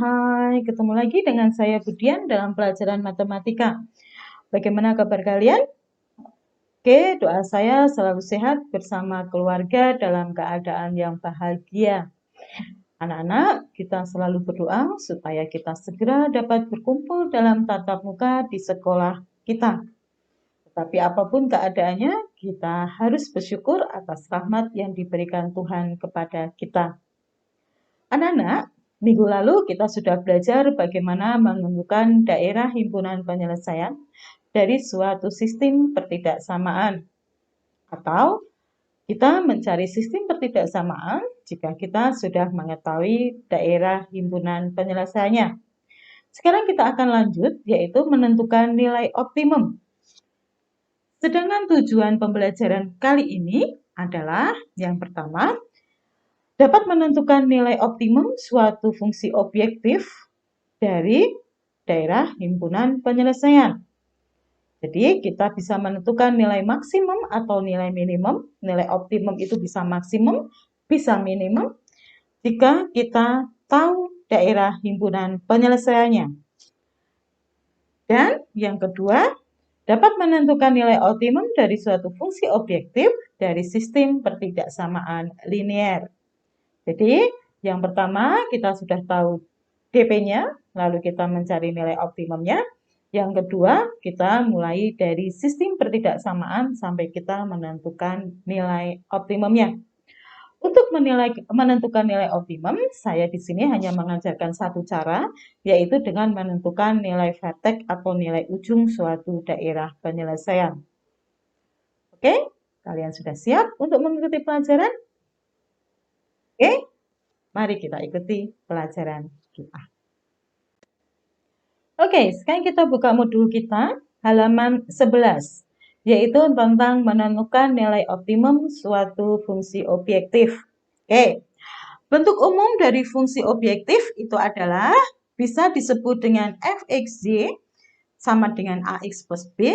hai, ketemu lagi dengan saya Budian dalam pelajaran matematika. Bagaimana kabar kalian? Oke, doa saya selalu sehat bersama keluarga dalam keadaan yang bahagia. Anak-anak, kita selalu berdoa supaya kita segera dapat berkumpul dalam tatap muka di sekolah kita. Tetapi apapun keadaannya, kita harus bersyukur atas rahmat yang diberikan Tuhan kepada kita. Anak-anak, minggu lalu kita sudah belajar bagaimana menentukan daerah himpunan penyelesaian dari suatu sistem pertidaksamaan. Atau kita mencari sistem pertidaksamaan jika kita sudah mengetahui daerah himpunan penyelesaiannya. Sekarang kita akan lanjut, yaitu menentukan nilai optimum. Sedangkan tujuan pembelajaran kali ini adalah yang pertama, dapat menentukan nilai optimum suatu fungsi objektif dari daerah himpunan penyelesaian. Jadi kita bisa menentukan nilai maksimum atau nilai minimum. Nilai optimum itu bisa maksimum, bisa minimum jika kita tahu daerah himpunan penyelesaiannya. Dan yang kedua, dapat menentukan nilai optimum dari suatu fungsi objektif dari sistem pertidaksamaan linier. Jadi, yang pertama kita sudah tahu DP-nya, lalu kita mencari nilai optimumnya. Yang kedua, kita mulai dari sistem pertidaksamaan sampai kita menentukan nilai optimumnya. Untuk menentukan nilai optimum, saya di sini hanya mengajarkan satu cara, yaitu dengan menentukan nilai vertex atau nilai ujung suatu daerah penyelesaian. Oke, kalian sudah siap untuk mengikuti pelajaran? Oke, mari kita ikuti pelajaran kita. Oke, sekarang kita buka modul kita, halaman 11, yaitu tentang menentukan nilai optimum suatu fungsi objektif. Oke, bentuk umum dari fungsi objektif itu adalah bisa disebut dengan fxy sama dengan ax plus b,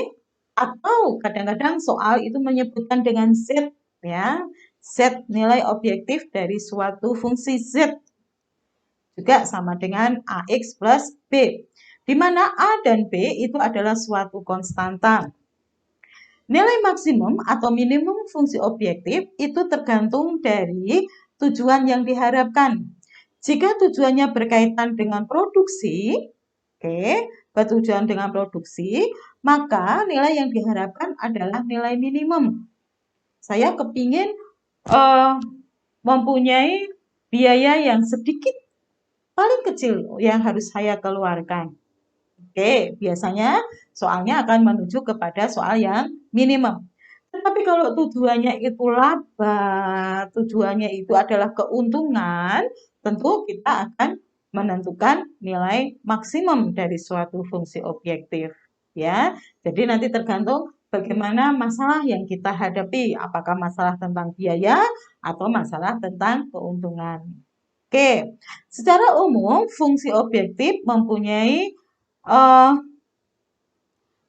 atau kadang-kadang soal itu menyebutkan dengan z, ya. Z nilai objektif dari suatu fungsi Z juga sama dengan AX plus B, di mana A dan B itu adalah suatu konstanta. Nilai maksimum atau minimum fungsi objektif itu tergantung dari tujuan yang diharapkan. Jika tujuannya berkaitan dengan produksi, bertujuan dengan produksi, maka nilai yang diharapkan adalah nilai minimum. Saya kepingin mempunyai biaya yang sedikit paling kecil yang harus saya keluarkan. Oke, biasanya soalnya akan menuju kepada soal yang minimum. Tetapi kalau tujuannya itu laba, tujuannya itu adalah keuntungan, tentu kita akan menentukan nilai maksimum dari suatu fungsi objektif. Ya, jadi nanti tergantung bagaimana masalah yang kita hadapi, apakah masalah tentang biaya atau masalah tentang keuntungan. Oke, secara umum fungsi objektif mempunyai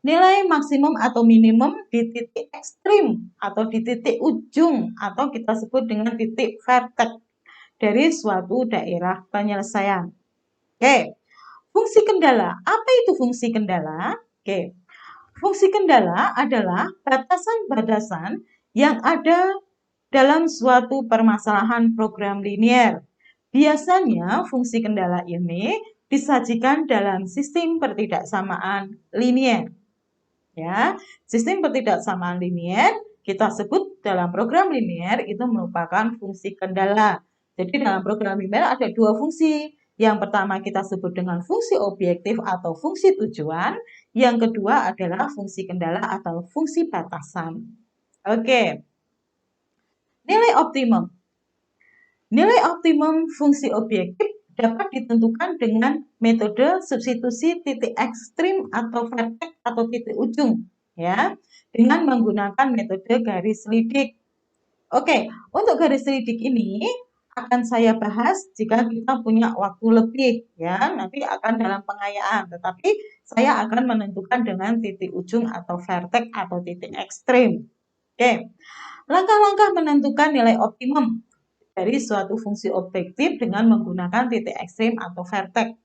nilai maksimum atau minimum di titik ekstrim atau di titik ujung atau kita sebut dengan titik vertex dari suatu daerah penyelesaian. Oke, fungsi kendala. Apa itu fungsi kendala? Oke, fungsi kendala adalah batasan-batasan yang ada dalam suatu permasalahan program linier. Biasanya fungsi kendala ini disajikan dalam sistem pertidaksamaan linier. Ya, sistem pertidaksamaan linier kita sebut dalam program linier itu merupakan fungsi kendala. Jadi dalam program linier ada dua fungsi. Yang pertama kita sebut dengan fungsi objektif atau fungsi tujuan. Yang kedua adalah fungsi kendala atau fungsi batasan. Oke. Nilai optimum. Nilai optimum fungsi objektif dapat ditentukan dengan metode substitusi titik ekstrim atau vertex atau titik ujung, ya, dengan menggunakan metode garis lidik. Oke, untuk garis lidik ini akan saya bahas jika kita punya waktu lebih, ya, nanti akan dalam pengayaan, tetapi saya akan menentukan dengan titik ujung atau vertex atau titik ekstrim. Oke, langkah-langkah menentukan nilai optimum dari suatu fungsi objektif dengan menggunakan titik ekstrim atau vertex.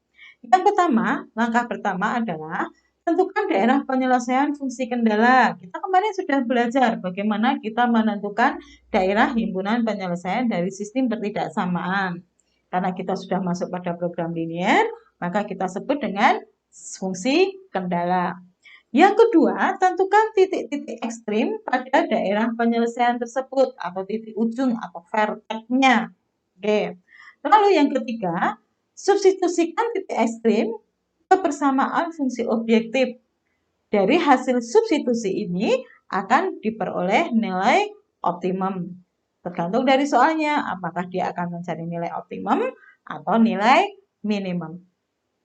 Yang pertama, langkah pertama adalah tentukan daerah penyelesaian fungsi kendala. Kita kemarin sudah belajar bagaimana kita menentukan daerah himpunan penyelesaian dari sistem pertidaksamaan. Karena kita sudah masuk pada program linier, maka kita sebut dengan fungsi kendala. Yang kedua, tentukan titik-titik ekstrim pada daerah penyelesaian tersebut atau titik ujung atau vertex-nya. Oke. Lalu yang ketiga, substitusikan titik ekstrim ke persamaan fungsi objektif. Dari hasil substitusi ini akan diperoleh nilai optimum. Tergantung dari soalnya, apakah dia akan mencari nilai optimum atau nilai minimum.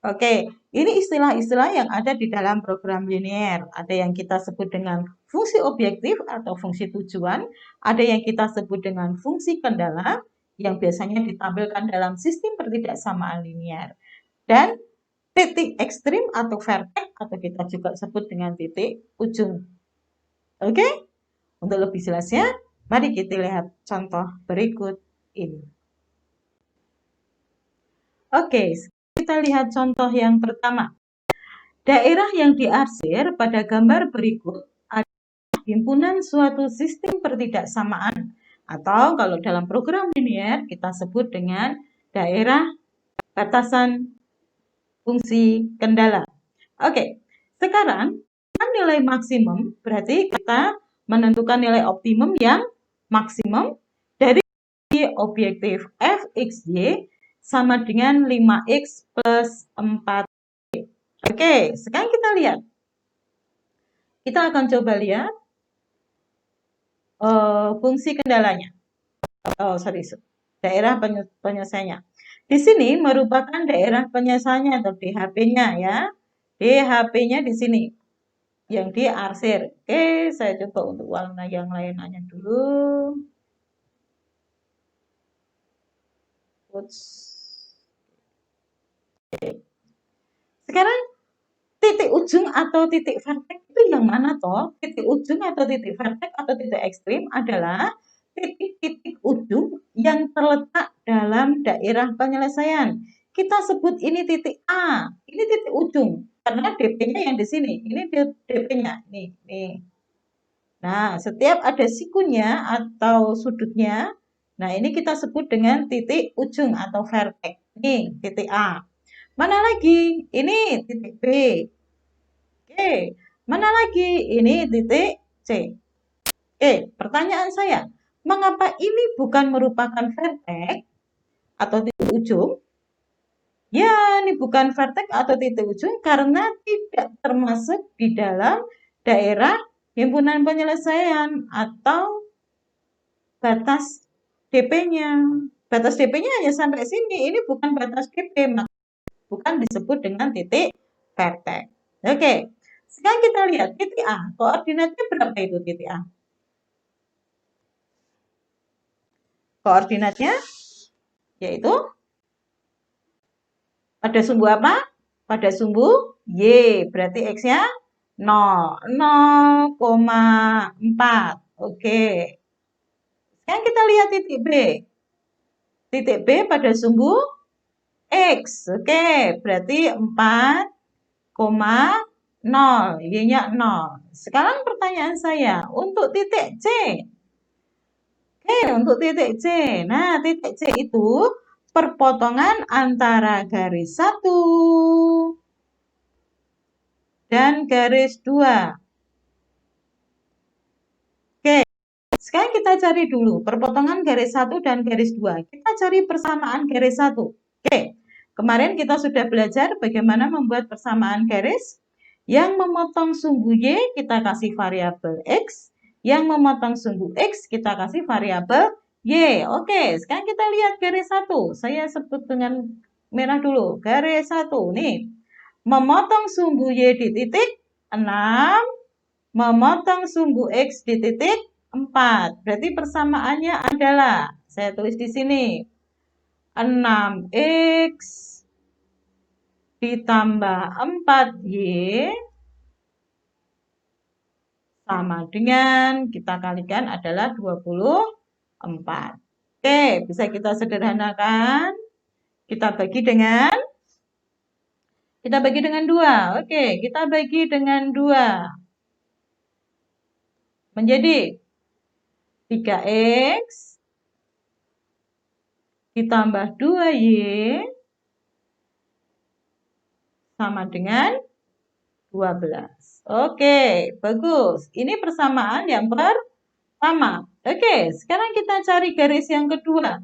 Oke, ini istilah-istilah yang ada di dalam program linier. Ada yang kita sebut dengan fungsi objektif atau fungsi tujuan, ada yang kita sebut dengan fungsi kendala, yang biasanya ditampilkan dalam sistem pertidaksamaan linier. Dan titik ekstrim atau vertex, atau kita juga sebut dengan titik ujung. Oke, untuk lebih jelasnya, mari kita lihat contoh berikut ini. Oke, kita lihat contoh yang pertama. Daerah yang diarsir pada gambar berikut adalah himpunan suatu sistem pertidaksamaan atau kalau dalam program linier kita sebut dengan daerah batasan fungsi kendala. Oke, sekarang nilai maksimum berarti kita menentukan nilai optimum yang maksimum dari objektif fxy sama dengan 5x plus 4. Oke, sekarang kita lihat. Kita akan coba lihat fungsi kendalanya. Daerah penyelesaiannya. Di sini merupakan daerah penyelesaiannya atau DHP-nya ya. DHP-nya di sini yang diarsir. Oke, saya coba untuk warna yang lain aja dulu. Oke. Sekarang titik ujung atau titik vertex itu yang mana toh? Titik ujung atau titik vertex atau titik ekstrim adalah titik-titik ujung yang terletak dalam daerah penyelesaian. Kita sebut ini titik A, ini titik ujung karena DP-nya yang di sini. Ini DP-nya, nih. Nah, setiap ada sikunya atau sudutnya, nah ini kita sebut dengan titik ujung atau vertex. Nih, titik A. Mana lagi? Ini titik B. Oke, mana lagi? Ini titik C. Oke, pertanyaan saya, mengapa ini bukan merupakan vertex atau titik ujung? Ya, ini bukan vertex atau titik ujung karena tidak termasuk di dalam daerah himpunan penyelesaian atau batas DP-nya. Batas DP-nya hanya sampai sini. Ini bukan batas DP, bukan disebut dengan titik vertex. Oke, sekarang kita lihat titik A. Koordinatnya berapa itu titik A? Koordinatnya yaitu pada sumbu apa? Pada sumbu Y. Berarti X-nya 0. 0,4. Oke. Sekarang kita lihat titik B. Titik B pada sumbu X. Oke, berarti 4,0. Y-nya 0. Sekarang pertanyaan saya, untuk titik C. Oke, untuk titik C. Nah, titik C itu perpotongan antara garis 1 dan garis 2. Oke, sekarang kita cari dulu perpotongan garis 1 dan garis 2. Kita cari persamaan garis 1. Oke, kemarin kita sudah belajar bagaimana membuat persamaan garis. Yang memotong sumbu Y kita kasih variabel X. Yang memotong sumbu X kita kasih variabel Y. Oke, sekarang kita lihat garis 1. Saya sebut dengan merah dulu. Garis 1 nih. Memotong sumbu Y di titik 6. Memotong sumbu X di titik 4. Berarti persamaannya adalah, saya tulis di sini, 6X ditambah 4Y sama dengan kita kalikan adalah 24. Oke, bisa kita sederhanakan. Kita bagi dengan Kita bagi dengan 2. Oke, kita bagi dengan 2. Menjadi 3X ditambah 2Y sama dengan 12. Oke, bagus. Ini persamaan yang pertama. Oke, sekarang kita cari garis yang kedua.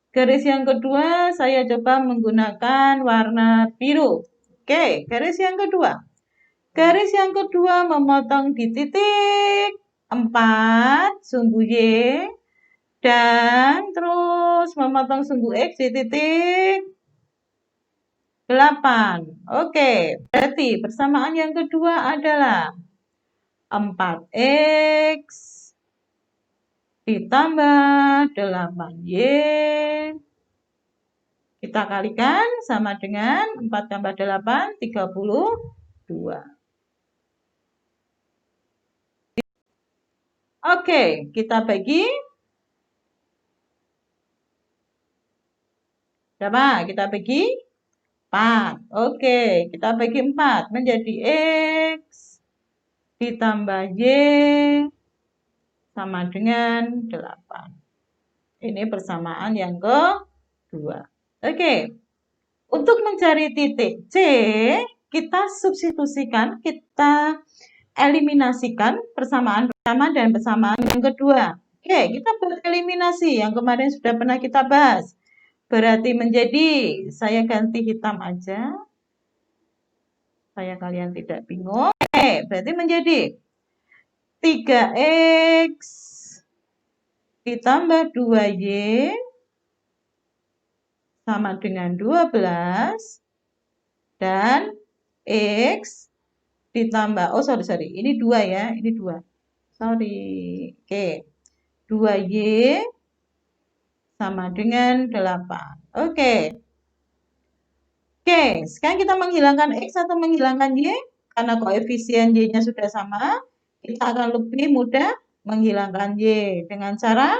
Garis yang kedua saya coba menggunakan warna biru. Oke, garis yang kedua. Garis yang kedua memotong di titik 4 sumbu Y dan terus memotong sumbu X di titik 8. Oke, berarti persamaan yang kedua adalah 4X ditambah 8Y. Kita kalikan sama dengan 4 tambah 8, 32. Oke, kita bagi berapa? Kita bagi 4. Oke, kita bagi 4 menjadi X ditambah Y sama dengan 8. Ini persamaan yang kedua. Oke, untuk mencari titik C, kita substitusikan, kita eliminasikan persamaan pertama dan persamaan yang kedua. Oke, kita buat eliminasi yang kemarin sudah pernah kita bahas. Berarti menjadi, saya ganti hitam aja. Supaya kalian tidak bingung. Oke, berarti menjadi 3X ditambah 2Y sama dengan 12 dan X ditambah, oh sorry, ini 2 ya, ini 2. Sorry, oke. 2Y sama dengan 8. Oke. Oke, sekarang kita menghilangkan X atau menghilangkan Y. Karena koefisien Y-nya sudah sama, kita akan lebih mudah menghilangkan Y dengan cara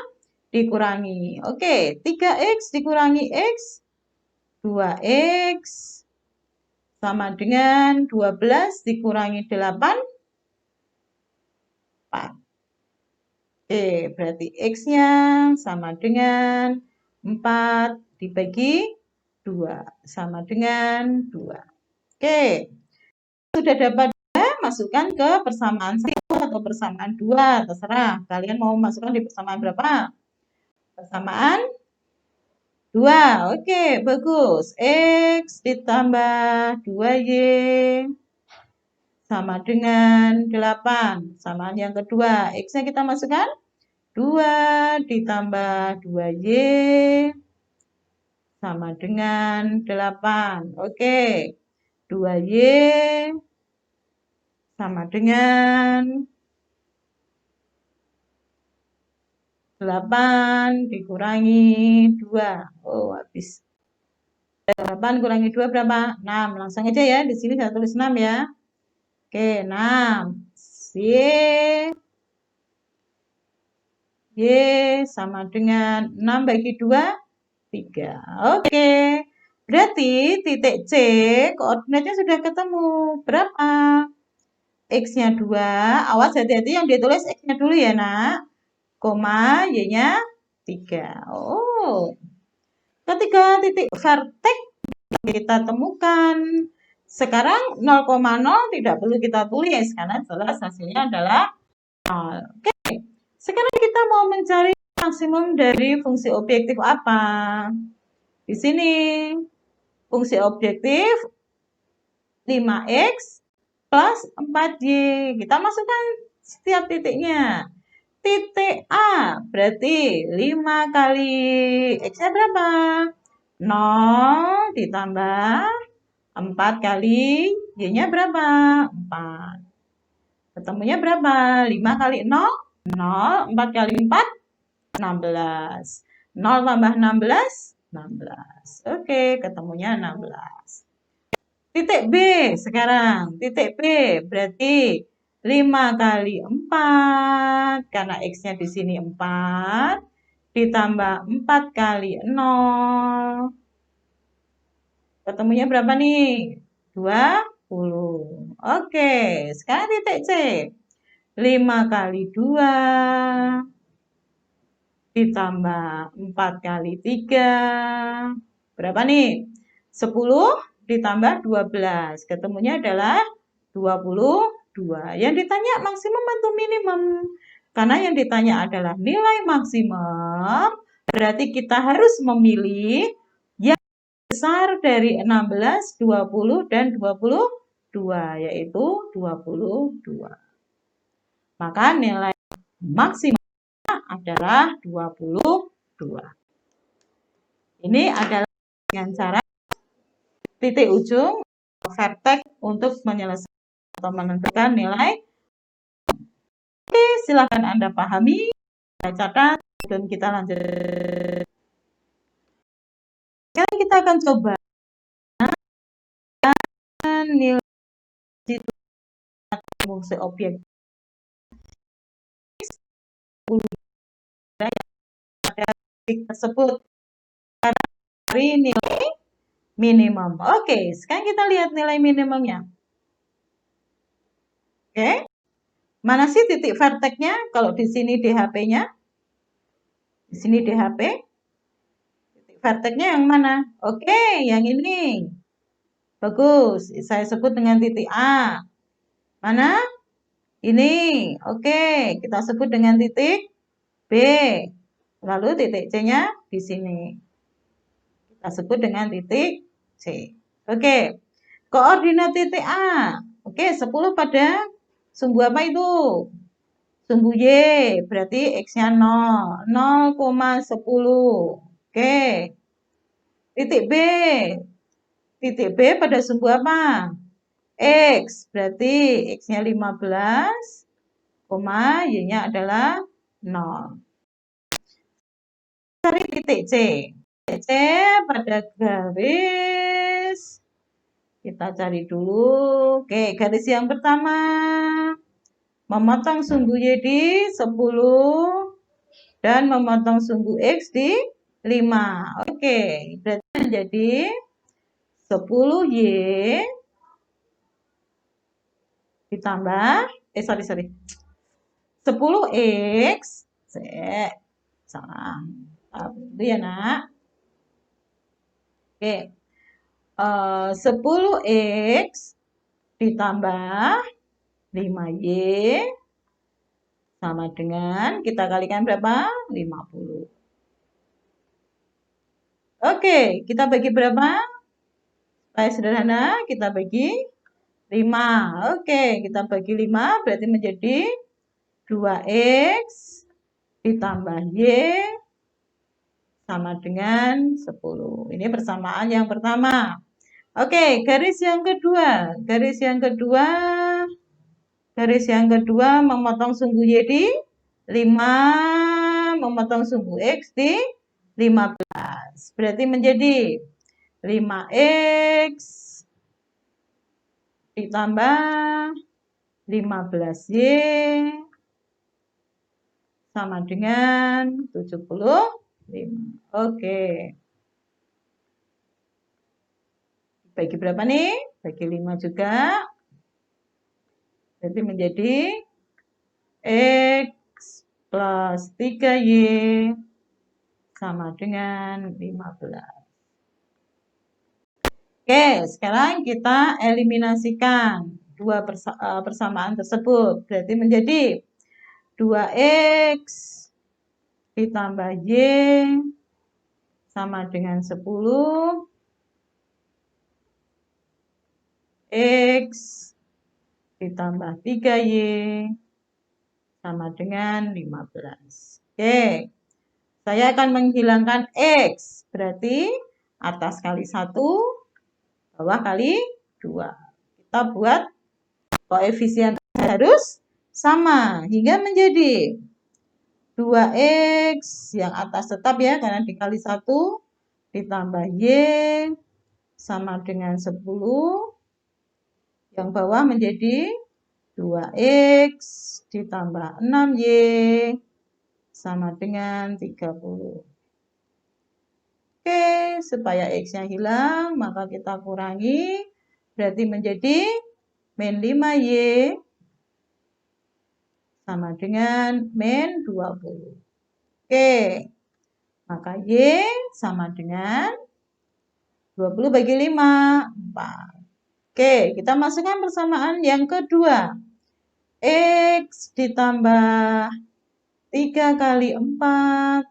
dikurangi. Oke, 3X dikurangi X, 2X sama dengan 12 dikurangi 8, 4. Oke, berarti X-nya sama dengan 4 dibagi 2, sama dengan 2. Oke, sudah dapat masukkan ke persamaan 1 atau persamaan 2, terserah. Kalian mau masukkan di persamaan berapa? Persamaan 2. Oke, bagus. X ditambah 2Y sama dengan 8. Samaan yang kedua. X-nya kita masukkan 2 ditambah 2Y sama dengan 8. Oke, 2Y sama dengan 8 dikurangi 2. Oh, habis. 8 kurangi 2 berapa? 6. Langsung aja ya. Di sini saya tulis 6 ya. Oke, 6. Y sama dengan 6 bagi 2, 3. Oke. Berarti titik C koordinatnya sudah ketemu. Berapa? X-nya 2. Awas hati-hati yang ditulis X-nya dulu ya, nak. Koma, Y-nya 3. Oh. Ketika titik vertex kita temukan. Sekarang 0,0 tidak perlu kita tulis karena jelas hasilnya adalah 0. Oke. Sekarang kita mau mencari maksimum dari fungsi objektif apa? Di sini fungsi objektif 5X plus 4Y. Kita masukkan setiap titiknya. Titik A berarti 5 kali X-nya berapa? 0 ditambah 4 kali Y-nya berapa? 4. Ketemunya berapa? 5 kali 0? 0. 4 kali 4? 16. 0 tambah 16? 16. Oke, ketemunya 16. Titik B sekarang. Titik B berarti 5 kali 4. Karena X-nya di sini 4. Ditambah 4 kali 0. Ketemunya berapa nih? 20. Oke, sekarang titik C. 5 kali 2 ditambah 4 kali 3. Berapa nih? 10 ditambah 12. Ketemunya adalah 22. Yang ditanya maksimum atau minimum? Karena yang ditanya adalah nilai maksimum, berarti kita harus memilih yang besar dari 16, 20, dan 22, yaitu 22. Maka nilai maksimum adalah 22. Ini adalah dengan cara titik ujung vertex untuk menyelesaikan atau menentukan nilai. Oke, silakan Anda pahami, catat, dan kita lanjut. Sekarang kita akan coba nilai fungsi objek pada titik tersebut dari nilai minimum. Oke, sekarang kita lihat nilai minimumnya. Oke, mana sih titik vertexnya? Kalau di sini DHP-nya, di sini DHP, titik vertexnya yang mana? Oke, yang ini. Bagus, saya sebut dengan titik A. Mana? Ini. Oke, kita sebut dengan titik B. Lalu titik C-nya di sini. Kita sebut dengan titik C. Oke, koordinat titik A. Oke, 10 pada sumbu apa itu? Sumbu Y, berarti X-nya 0. 0,10. Oke. Titik B. Titik B pada sumbu apa? X, berarti X-nya 15, Y-nya adalah 0. Cari titik C. Titik C pada garis, kita cari dulu. Oke, garis yang pertama. Memotong sumbu Y di 10 dan memotong sumbu X di 5. Oke, berarti menjadi 10Y ditambah, sorry. 10X, salah. Itu ya nak. Oke, 10X ditambah 5Y sama dengan, kita kalikan berapa? 50. Oke, kita bagi berapa? Supaya sederhana, kita bagi 5. Oke, kita bagi 5 berarti menjadi 2X ditambah Y sama dengan 10. Ini persamaan yang pertama. Oke, garis yang kedua. Garis yang kedua memotong sumbu Y di 5, memotong sumbu X di 15. Berarti menjadi 5X ditambah 15Y sama dengan 75. Oke. Bagi berapa nih? Bagi 5 juga. Berarti menjadi X plus 3Y sama dengan 15. Oke, sekarang kita eliminasikan dua persamaan tersebut. Berarti menjadi 2X ditambah Y sama dengan 10. X ditambah 3Y sama dengan 15. Oke, saya akan menghilangkan X. Berarti atas kali 1, bawah kali 2. Kita buat koefisien harus sama hingga menjadi 2X yang atas tetap ya karena dikali 1 ditambah Y sama dengan 10, yang bawah menjadi 2X ditambah 6Y sama dengan 30. Oke, supaya X-nya hilang maka kita kurangi Berarti menjadi min 5Y sama dengan min 20. Oke, maka Y sama dengan 20 bagi 5, 4. Oke, kita masukkan persamaan yang kedua. X ditambah 3 kali 4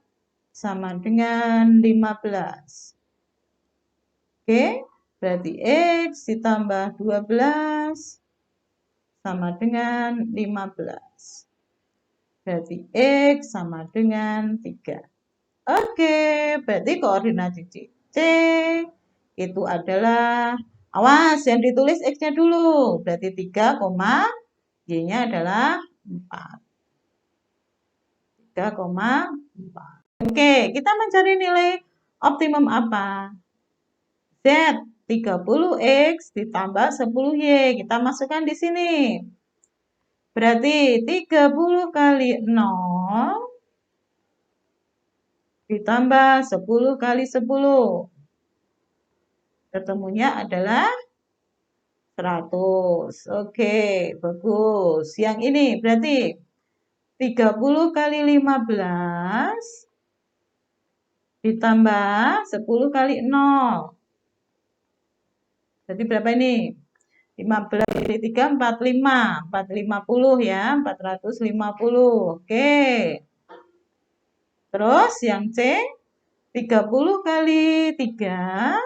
sama dengan 15. Oke, berarti X ditambah 12 sama dengan 15. Berarti X sama dengan 3. Oke, berarti koordinat titik C itu adalah, awas yang ditulis X-nya dulu. Berarti 3, Y-nya adalah 4. 3,4. Oke, kita mencari nilai optimum apa? Z 30X ditambah 10Y. Kita masukkan di sini. Berarti 30 kali 0 ditambah 10 kali 10. Ketemunya adalah 100. Oke, bagus. Yang ini berarti 30 kali 15 ditambah 10 kali 0. Jadi berapa ini? 15 kali 3, 45. 450 ya, 450. Oke. Terus yang C, 30 kali 3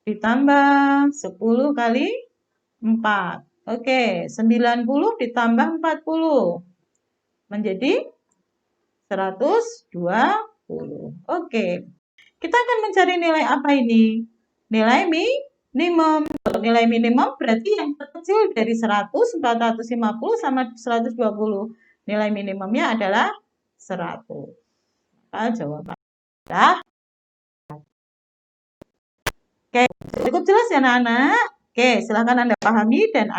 ditambah 10 kali 4. Oke, 90 ditambah 40. Menjadi 120. Oke. Kita akan mencari nilai apa ini? Nilai minimum. Kalau nilai minimum berarti yang terkecil dari 100, 450 sama 120. Nilai minimumnya adalah 100. Maka jawabannya adalah. Oke, cukup jelas ya anak-anak? Oke, silahkan Anda pahami dan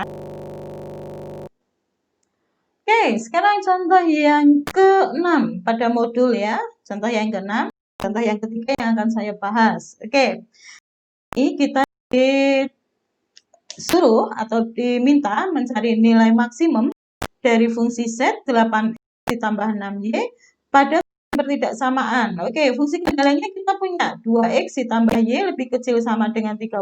Oke, sekarang contoh yang ke-6 pada modul ya. Contoh yang ke-6, contoh yang ketiga yang akan saya bahas. Oke, ini kita disuruh atau diminta mencari nilai maksimum dari fungsi Z 8X ditambah 6Y pada bertidaksamaan. Oke, fungsi kendalanya kita punya 2X ditambah Y lebih kecil sama dengan 30.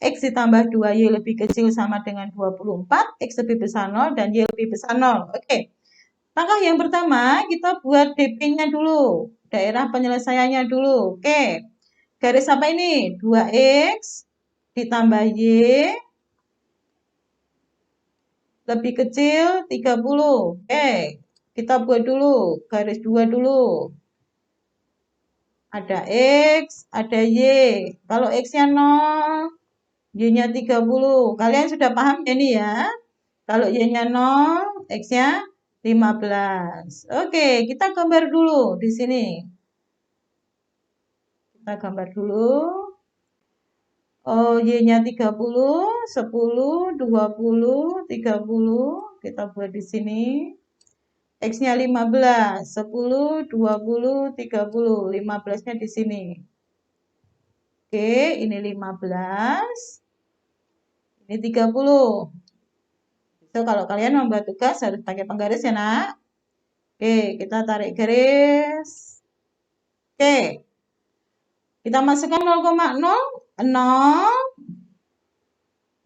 X ditambah 2Y lebih kecil sama dengan 24, X lebih besar 0, dan Y lebih besar 0. Oke, langkah yang pertama kita buat DP-nya dulu, daerah penyelesaiannya dulu. Oke, garis apa ini? 2X ditambah Y lebih kecil 30. Oke, kita buat dulu, garis 2 dulu. Ada X, ada Y. Kalau X-nya 0, Y-nya 30. Kalian sudah paham ya ini ya? Kalau Y-nya 0, X-nya 15. Oke, kita gambar dulu di sini. Kita gambar dulu. Oh, Y-nya 30, 10, 20, 30. Kita buat di sini. X-nya 15, 10, 20, 30. 15-nya di sini. Oke, ini 15. Ini 30. So, kalau kalian membuat tugas harus pakai penggaris ya, nak. Oke, kita tarik garis. Oke. Kita masukkan 0,0.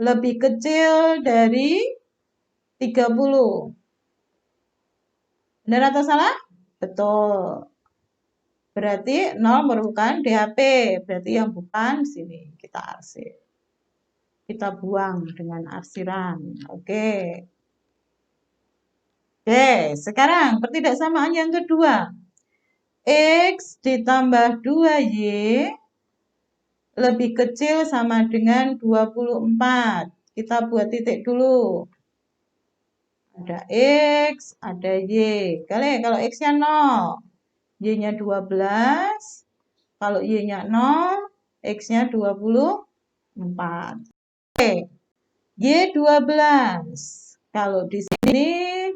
Lebih kecil dari 30. Benar atau salah? Betul. Berarti 0 merupakan DHP. Berarti yang bukan sini. Kita arsir. Kita buang dengan arsiran. Oke. Oke, sekarang pertidaksamaan yang kedua. X ditambah 2Y lebih kecil sama dengan 24. Kita buat titik dulu. Ada X, ada Y. Kalau X-nya 0, Y-nya 12. Kalau Y-nya 0, X-nya 24. Oke, Y 12. Kalau di sini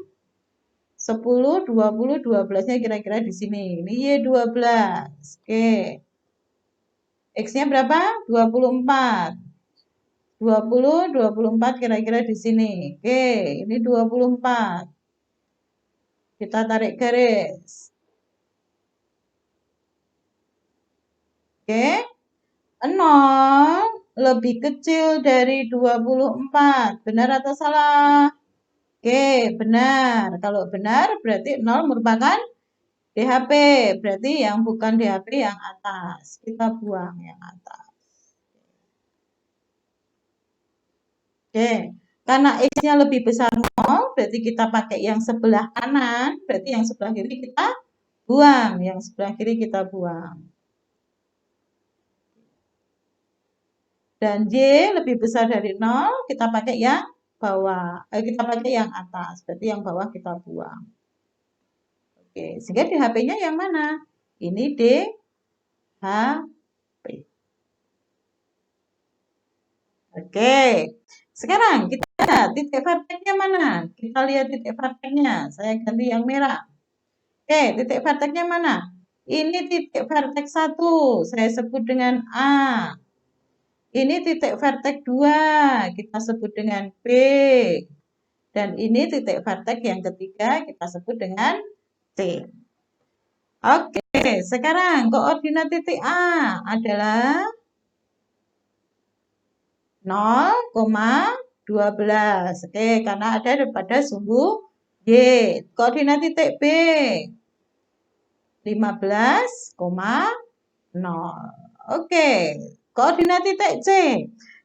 10, 20, 12-nya kira-kira di sini. Ini Y 12. Oke. X-nya berapa? 24. 20, 24 kira-kira di sini. Oke, ini 24. Kita tarik garis. Oke, 0 lebih kecil dari 24. Benar atau salah? Oke, benar. Kalau benar berarti 0 merupakan DHP. Berarti yang bukan DHP yang atas. Kita buang yang atas. Oke, karena X-nya lebih besar 0, berarti kita pakai yang sebelah kanan. Berarti yang sebelah kiri kita buang. Yang sebelah kiri kita buang. Dan Y lebih besar dari 0, kita pakai yang bawah. Kita pakai yang atas. Berarti yang bawah kita buang. Oke, sehingga DHP-nya yang mana? Ini DHP. Oke, sekarang kita lihat titik verteknya mana? Kita lihat titik verteknya. Saya ganti yang merah. Oke, titik verteknya mana? Ini titik vertek 1. Saya sebut dengan A. Ini titik vertek 2. Kita sebut dengan B. Dan ini titik vertek yang ketiga kita sebut dengan C. Oke, sekarang koordinat titik A adalah 0,12. Oke, karena ada pada sumbu Y. Koordinat titik B 15,0. Oke, koordinat titik C.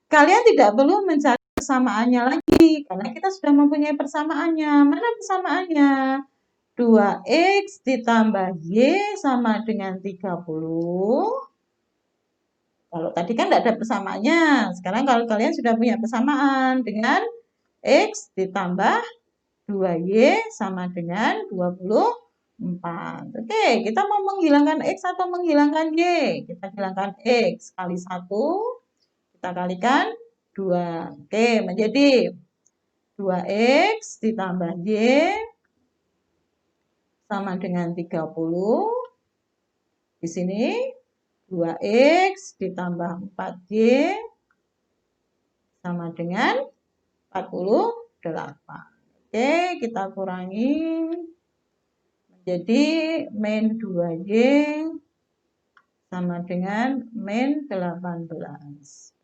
Kalian tidak perlu mencari persamaannya lagi, karena kita sudah mempunyai persamaannya. Mana persamaannya? 2X ditambah Y sama dengan 30. Kalau tadi kan tidak ada persamaannya. Sekarang kalau kalian sudah punya persamaan dengan X ditambah 2Y sama dengan 24. Oke, kita mau menghilangkan X atau menghilangkan Y? Kita hilangkan X kali 1, kita kalikan 2. Oke, menjadi 2X ditambah Y sama dengan 30. Di sini 2X ditambah 4Y sama dengan 48. Oke, kita kurangi menjadi min 2Y sama dengan min 18.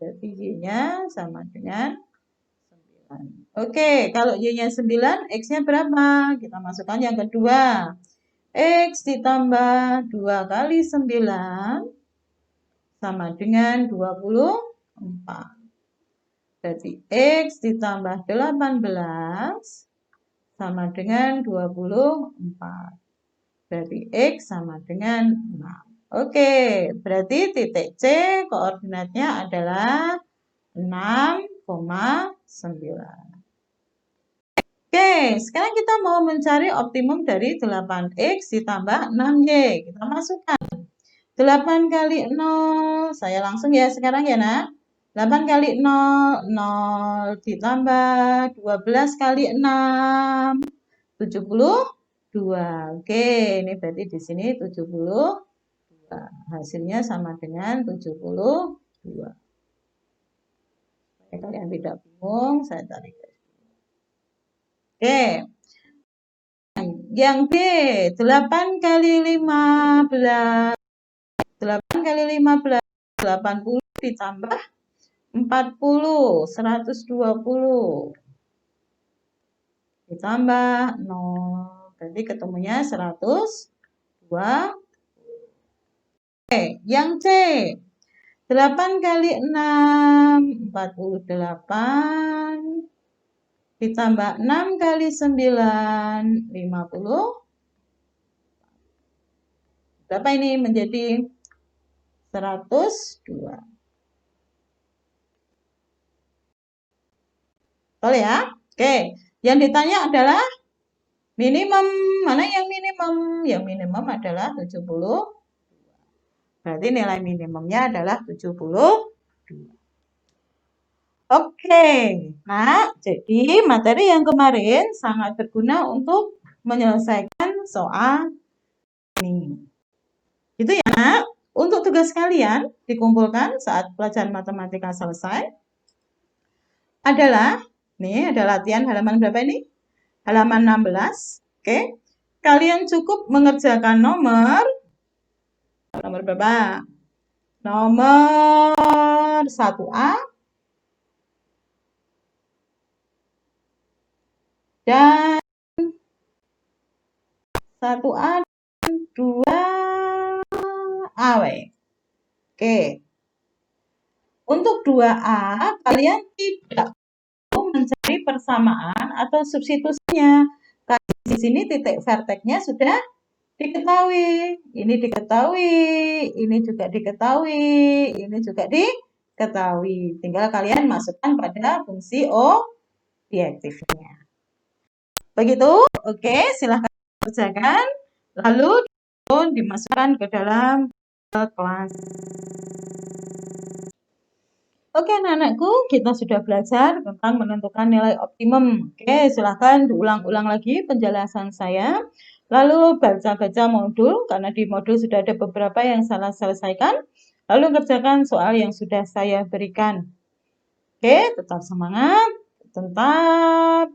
Berarti Y-nya sama dengan 9. Oke, kalau Y-nya 9, X-nya berapa? Kita masukkan yang kedua. X ditambah 2 kali 9 sama dengan 24. Berarti X ditambah 18 sama dengan 24. Berarti X sama dengan 6. Oke, berarti titik C koordinatnya adalah 6,9. Oke, sekarang kita mau mencari optimum dari 8X ditambah 6Y. Kita masukkan. 8 kali 0, saya langsung ya sekarang ya nak. 8 kali 0, 0 ditambah 12 kali 6, 72. Oke, ini berarti di sini 72. Hasilnya sama dengan 72. Kalian tidak bingung, saya tarik. Oke. Yang B, 8 kali 15. 8 kali 15, 80 ditambah 40, 120. Ditambah 0, berarti ketemunya 102. Oke, yang C, 8 kali 6, 48. Ditambah 6 kali 9, 50. Berapa ini menjadi 102. Betul ya? Oke, yang ditanya adalah minimum. Mana yang minimum? Yang minimum adalah 70. Berarti nilai minimumnya adalah 72. Oke, nah jadi materi yang kemarin sangat berguna untuk menyelesaikan soal ini. Itu ya nak, untuk tugas kalian dikumpulkan saat pelajaran matematika selesai. adalah, nih ada latihan halaman berapa ini? Halaman 16. Oke. Kalian cukup mengerjakan nomor berapa? Nomor 1A dan 1A dan 2A. Oke. Untuk 2A, kalian tidak perlu mencari persamaan atau substitusinya. Karena di sini titik verteknya sudah diketahui. Ini diketahui, ini juga diketahui, ini juga diketahui. Tinggal kalian masukkan pada fungsi objektifnya. Begitu? Oke, silahkan kerjakan. Lalu dimasukkan ke dalam kelas. Oke, anak-anakku, kita sudah belajar tentang menentukan nilai optimum. Oke, silahkan diulang-ulang lagi penjelasan saya. Lalu baca-baca modul, karena di modul sudah ada beberapa yang salah selesaikan. Lalu kerjakan soal yang sudah saya berikan. Oke, tetap semangat, tetap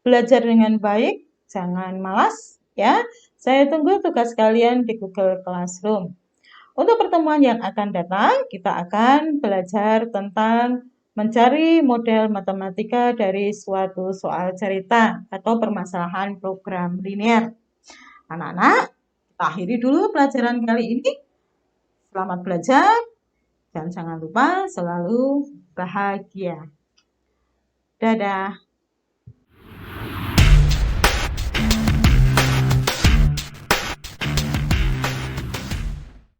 belajar dengan baik, jangan malas ya. Saya tunggu tugas kalian di Google Classroom. Untuk pertemuan yang akan datang, kita akan belajar tentang mencari model matematika dari suatu soal cerita atau permasalahan program linear. Anak-anak, kita akhiri dulu pelajaran kali ini. Selamat belajar dan jangan lupa selalu bahagia. Dadah.